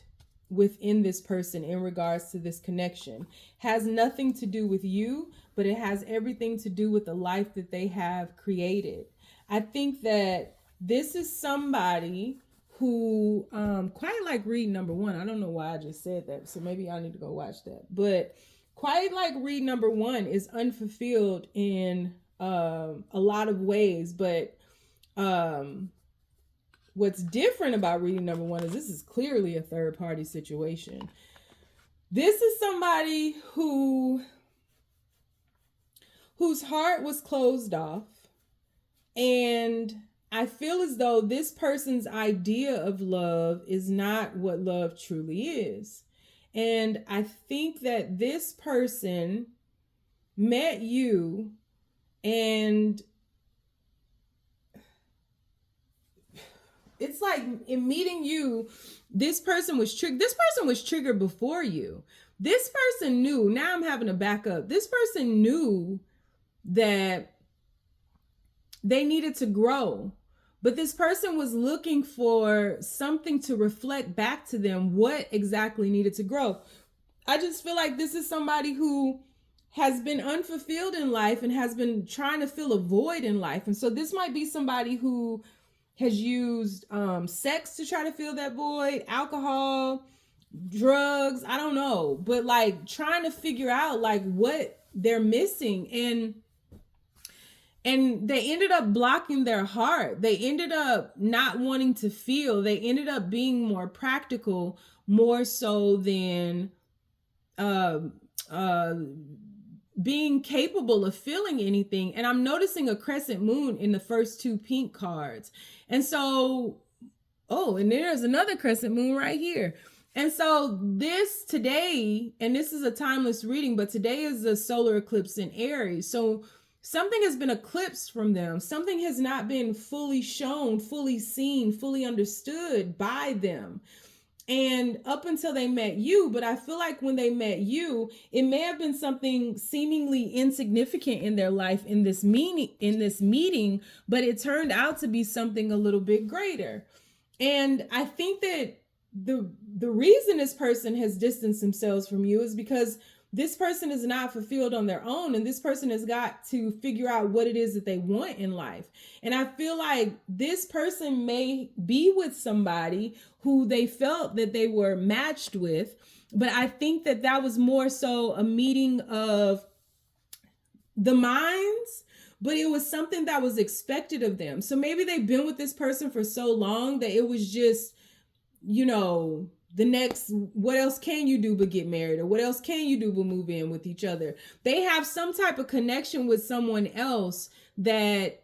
within this person in regards to this connection. Has nothing to do with you, but it has everything to do with the life that they have created. I think that this is somebody who quite like read number one. I don't know why I just said that, so maybe I need to go watch that. But quite like read number one is unfulfilled in a lot of ways. But what's different about reading number one is this is clearly a third party situation. This is somebody whose heart was closed off, and I feel as though this person's idea of love is not what love truly is. And I think that this person met you, and it's like in meeting you, this person was triggered before you. This person knew, now I'm having to back up. This person knew that they needed to grow, but this person was looking for something to reflect back to them what exactly needed to grow. I just feel like this is somebody who has been unfulfilled in life and has been trying to fill a void in life. And so this might be somebody who has used sex to try to fill that void, alcohol, drugs, I don't know, but like trying to figure out like what they're missing. And they ended up blocking their heart. They ended up not wanting to feel. They ended up being more practical, more so than being capable of feeling anything. And I'm noticing a crescent moon in the first two pink cards. And so, oh, and there's another crescent moon right here. And so this today, and this is a timeless reading, but today is a solar eclipse in Aries. So something has been eclipsed from them. Something has not been fully shown, fully seen, fully understood by them. And up until they met you, but I feel like when they met you, it may have been something seemingly insignificant in their life in this meeting, but it turned out to be something a little bit greater. And I think that the reason this person has distanced themselves from you is because this person is not fulfilled on their own, and this person has got to figure out what it is that they want in life. And I feel like this person may be with somebody who they felt that they were matched with, but I think that that was more so a meeting of the minds, but it was something that was expected of them. So maybe they've been with this person for so long that it was just, you know, the next, what else can you do but get married? Or what else can you do but move in with each other? They have some type of connection with someone else that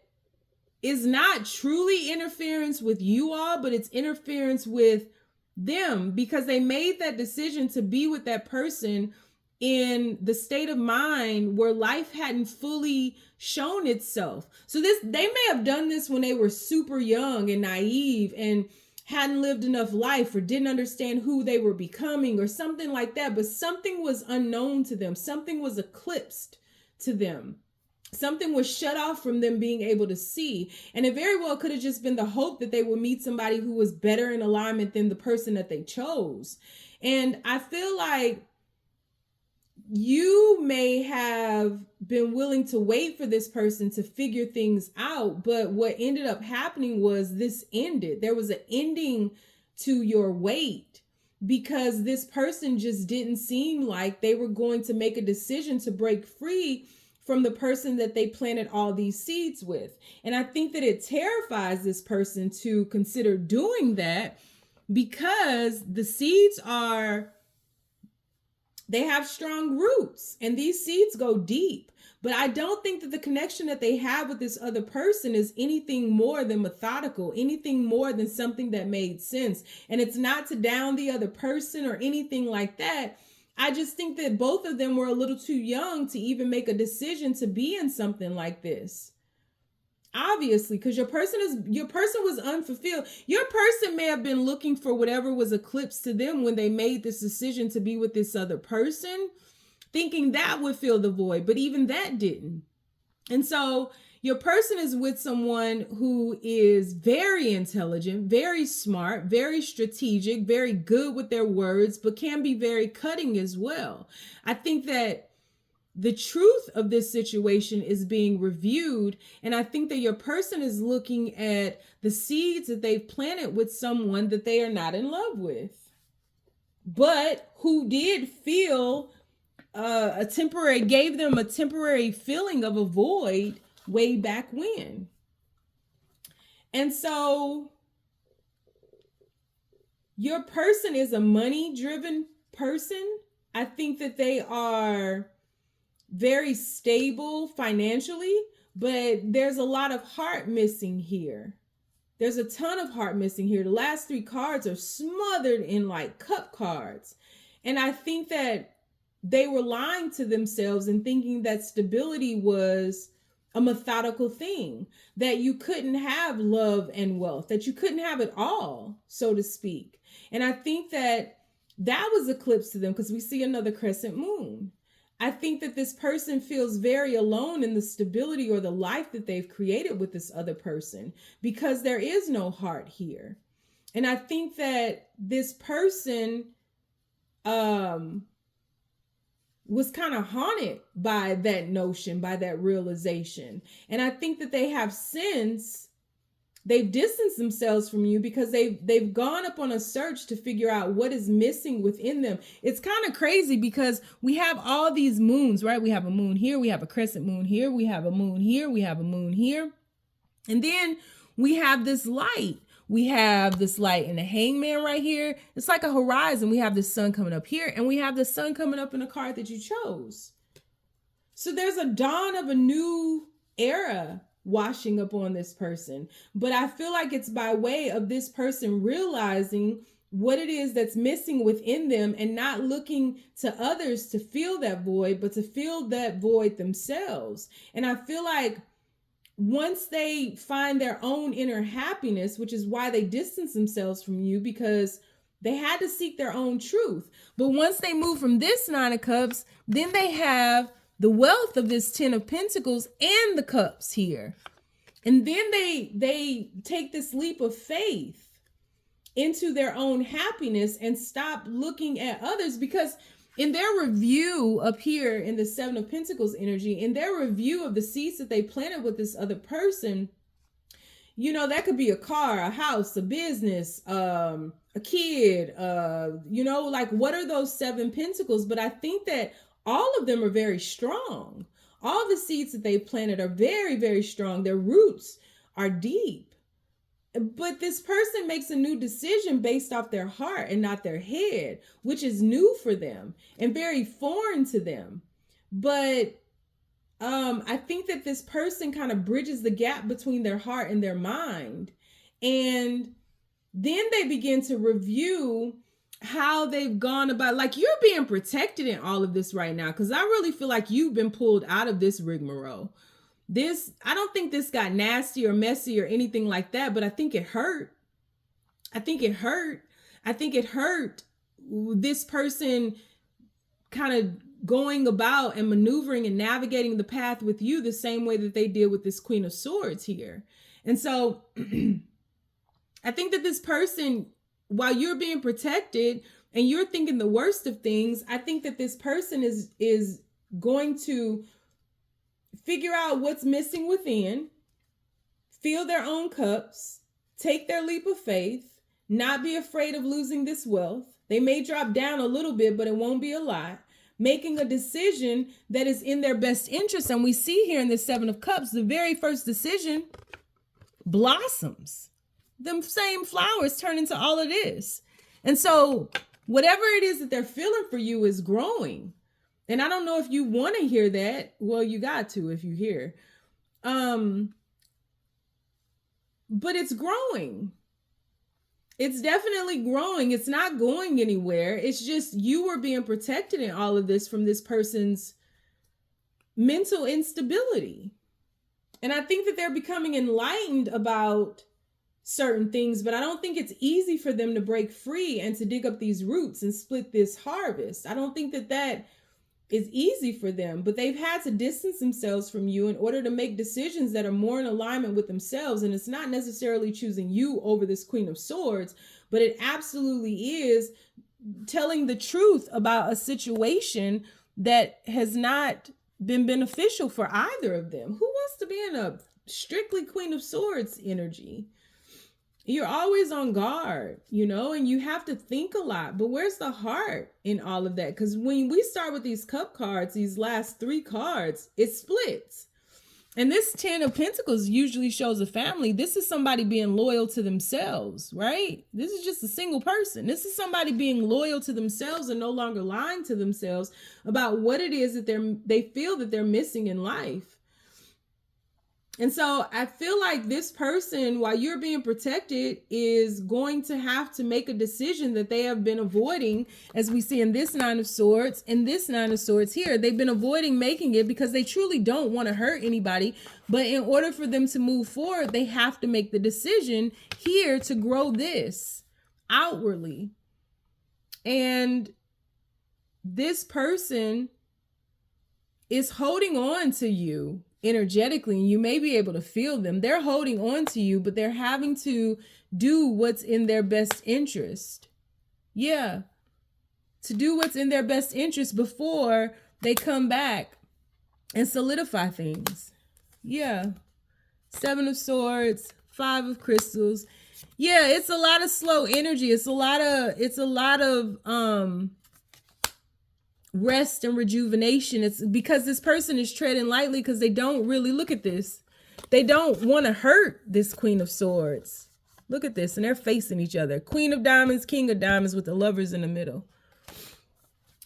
is not truly interference with you all, but it's interference with them, because they made that decision to be with that person in the state of mind where life hadn't fully shown itself. So they may have done this when they were super young and naive and hadn't lived enough life or didn't understand who they were becoming or something like that, but something was unknown to them. Something was eclipsed to them. Something was shut off from them being able to see. And it very well could have just been the hope that they would meet somebody who was better in alignment than the person that they chose. And I feel like you may have been willing to wait for this person to figure things out, but what ended up happening was this ended. There was an ending to your wait because this person just didn't seem like they were going to make a decision to break free from the person that they planted all these seeds with. And I think that it terrifies this person to consider doing that because the seeds they have strong roots and these seeds go deep. But I don't think that the connection that they have with this other person is anything more than methodical, anything more than something that made sense. And it's not to down the other person or anything like that. I just think that both of them were a little too young to even make a decision to be in something like this. Obviously, because your person was unfulfilled. Your person may have been looking for whatever was eclipsed to them when they made this decision to be with this other person, thinking that would fill the void, but even that didn't. And so your person is with someone who is very intelligent, very smart, very strategic, very good with their words, but can be very cutting as well. I think that the truth of this situation is being reviewed. And I think that your person is looking at the seeds that they've planted with someone that they are not in love with, but who did feel gave them a temporary feeling of a void way back when. And so your person is a money-driven person. I think that they are very stable financially, but there's a lot of heart missing here. There's a ton of heart missing here. The last 3 cards are smothered in like cup cards. And I think that they were lying to themselves and thinking that stability was a methodical thing, that you couldn't have love and wealth, that you couldn't have it all, so to speak. And I think that that was eclipsed to them because we see another crescent moon. I think that this person feels very alone in the stability or the life that they've created with this other person because there is no heart here. And I think that this person was kind of haunted by that notion, by that realization. And I think that they have since they've distanced themselves from you because they've gone up on a search to figure out what is missing within them. It's kind of crazy because we have all these moons, right? We have a moon here, we have a crescent moon here, we have a moon here, we have a moon here. And then we have this light. We have this light in the hangman right here. It's like a horizon. We have the sun coming up here, and we have the sun coming up in the card that you chose. So there's a dawn of a new era washing up on this person. But I feel like it's by way of this person realizing what it is that's missing within them and not looking to others to fill that void, but to fill that void themselves. And I feel like once they find their own inner happiness, which is why they distance themselves from you, because they had to seek their own truth. But once they move from this 9 of Cups, then they have the wealth of this 10 of Pentacles and the cups here. And then they take this leap of faith into their own happiness and stop looking at others, because in their review up here in the 7 of Pentacles energy, in their review of the seeds that they planted with this other person, you know, that could be a car, a house, a business, a kid, you know, like what are those 7 Pentacles? But I think that all of them are very strong. All the seeds that they planted are very, very strong. Their roots are deep. But this person makes a new decision based off their heart and not their head, which is new for them and very foreign to them. But I think that this person kind of bridges the gap between their heart and their mind. And then they begin to review how they've gone about, like, you're being protected in all of this right now, because I really feel like you've been pulled out of this rigmarole. I don't think this got nasty or messy or anything like that, but I think it hurt. I think it hurt this person kind of going about and maneuvering and navigating the path with you the same way that they did with this Queen of Swords here. And so I think that this person, while you're being protected and you're thinking the worst of things, I think that this person is going to figure out what's missing within, fill their own cups, take their leap of faith, not be afraid of losing this wealth. They may drop down a little bit, but it won't be a lot. Making a decision that is in their best interest. And we see here in the 7 of Cups, the very first decision blossoms. Them same flowers turn into all of this. And so whatever it is that they're feeling for you is growing. And I don't know if you want to hear that. Well, you got to if you hear. But it's growing. It's definitely growing. It's not going anywhere. It's just you were being protected in all of this from this person's mental instability. And I think that they're becoming enlightened about certain things, but I don't think it's easy for them to break free and to dig up these roots and split this harvest. I don't think that is easy for them, but they've had to distance themselves from you in order to make decisions that are more in alignment with themselves. And it's not necessarily choosing you over this Queen of Swords, but it absolutely is telling the truth about a situation that has not been beneficial for either of them. Who wants to be in a strictly Queen of Swords energy? You're always on guard, you know, and you have to think a lot. But where's the heart in all of that? Because when we start with these cup cards, these last 3 cards, it splits. And this 10 of Pentacles usually shows a family. This is somebody being loyal to themselves, right? This is just a single person. This is somebody being loyal to themselves and no longer lying to themselves about what it is that they feel that they're missing in life. And so I feel like this person, while you're being protected, is going to have to make a decision that they have been avoiding, as we see in this 9 of Swords and this 9 of Swords here. They've been avoiding making it because they truly don't want to hurt anybody. But in order for them to move forward, they have to make the decision here to grow this outwardly. And this person is holding on to you energetically, and you may be able to feel them. They're holding on to you, but they're having to do what's in their best interest. Yeah. To do what's in their best interest before they come back and solidify things. Yeah. 7 of Swords, 5 of Crystals. Yeah, it's a lot of slow energy. It's a lot of rest and rejuvenation. It's because this person is treading lightly because they don't really, look at this. They don't want to hurt this Queen of Swords. Look at this. And they're facing each other. Queen of Diamonds, King of Diamonds with the Lovers in the middle.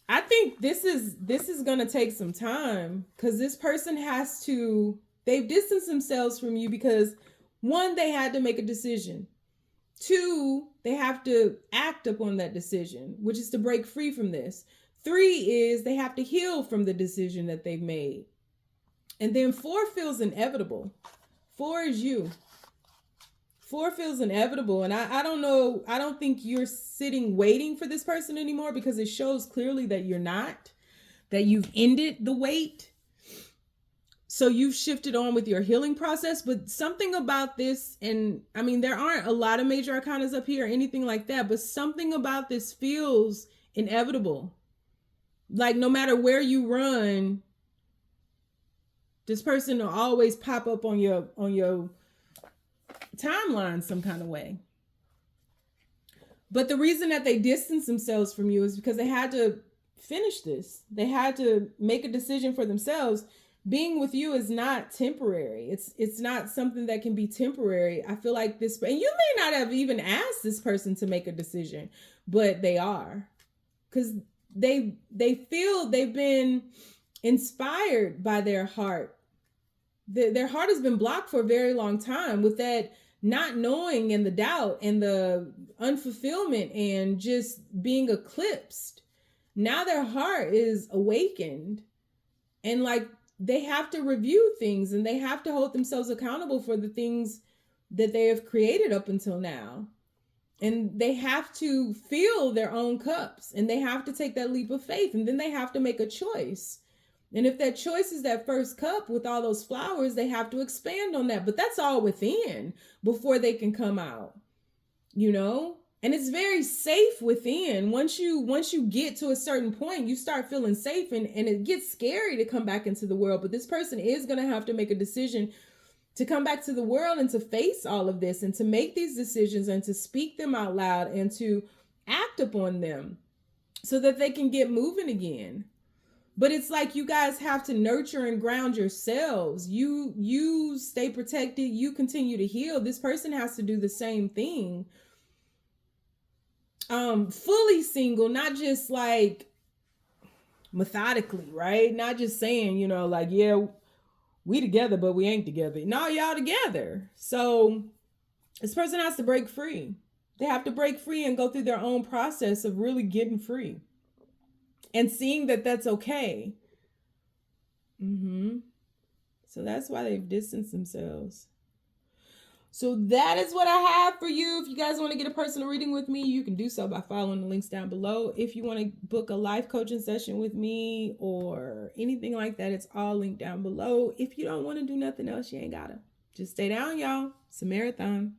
I think this is going to take some time because this person they've distanced themselves from you because 1, they had to make a decision. 2, they have to act upon that decision, which is to break free from this. 3 is they have to heal from the decision that they've made. And then 4 feels inevitable. 4 is you. 4 feels inevitable. And I don't know. I don't think you're sitting waiting for this person anymore because it shows clearly that you're not, that you've ended the wait. So you've shifted on with your healing process. But something about this, and I mean, there aren't a lot of major arcanas up here or anything like that, but something about this feels inevitable. Like no matter where you run, this person will always pop up on your timeline some kind of way. But the reason that they distance themselves from you is because they had to finish this. They had to make a decision for themselves. Being with you is not temporary. It's not something that can be temporary. I feel like this, and you may not have even asked this person to make a decision, but they are, because they feel they've been inspired by their heart. Their heart has been blocked for a very long time with that not knowing and the doubt and the unfulfillment and just being eclipsed. Now their heart is awakened, and like they have to review things and they have to hold themselves accountable for the things that they have created up until now. And they have to fill their own cups, and they have to take that leap of faith, and then they have to make a choice. And if that choice is that first cup with all those flowers, they have to expand on that. But that's all within before they can come out, you know? And it's very safe within. Once you get to a certain point, you start feeling safe, and it gets scary to come back into the world. But this person is going to have to make a decision to come back to the world and to face all of this and to make these decisions and to speak them out loud and to act upon them so that they can get moving again. But it's like you guys have to nurture and ground yourselves. You stay protected. You continue to heal. This person has to do the same thing. Fully single, not just like methodically, right? Not just saying, you know, like, yeah, we together, but we ain't together. No, y'all together. So this person has to break free. They have to break free and go through their own process of really getting free and seeing that that's okay. So that's why they've distanced themselves. So that is what I have for you. If you guys want to get a personal reading with me, you can do so by following the links down below. If you want to book a life coaching session with me or anything like that, it's all linked down below. If you don't want to do nothing else, you ain't gotta. Just stay down, y'all. It's a marathon.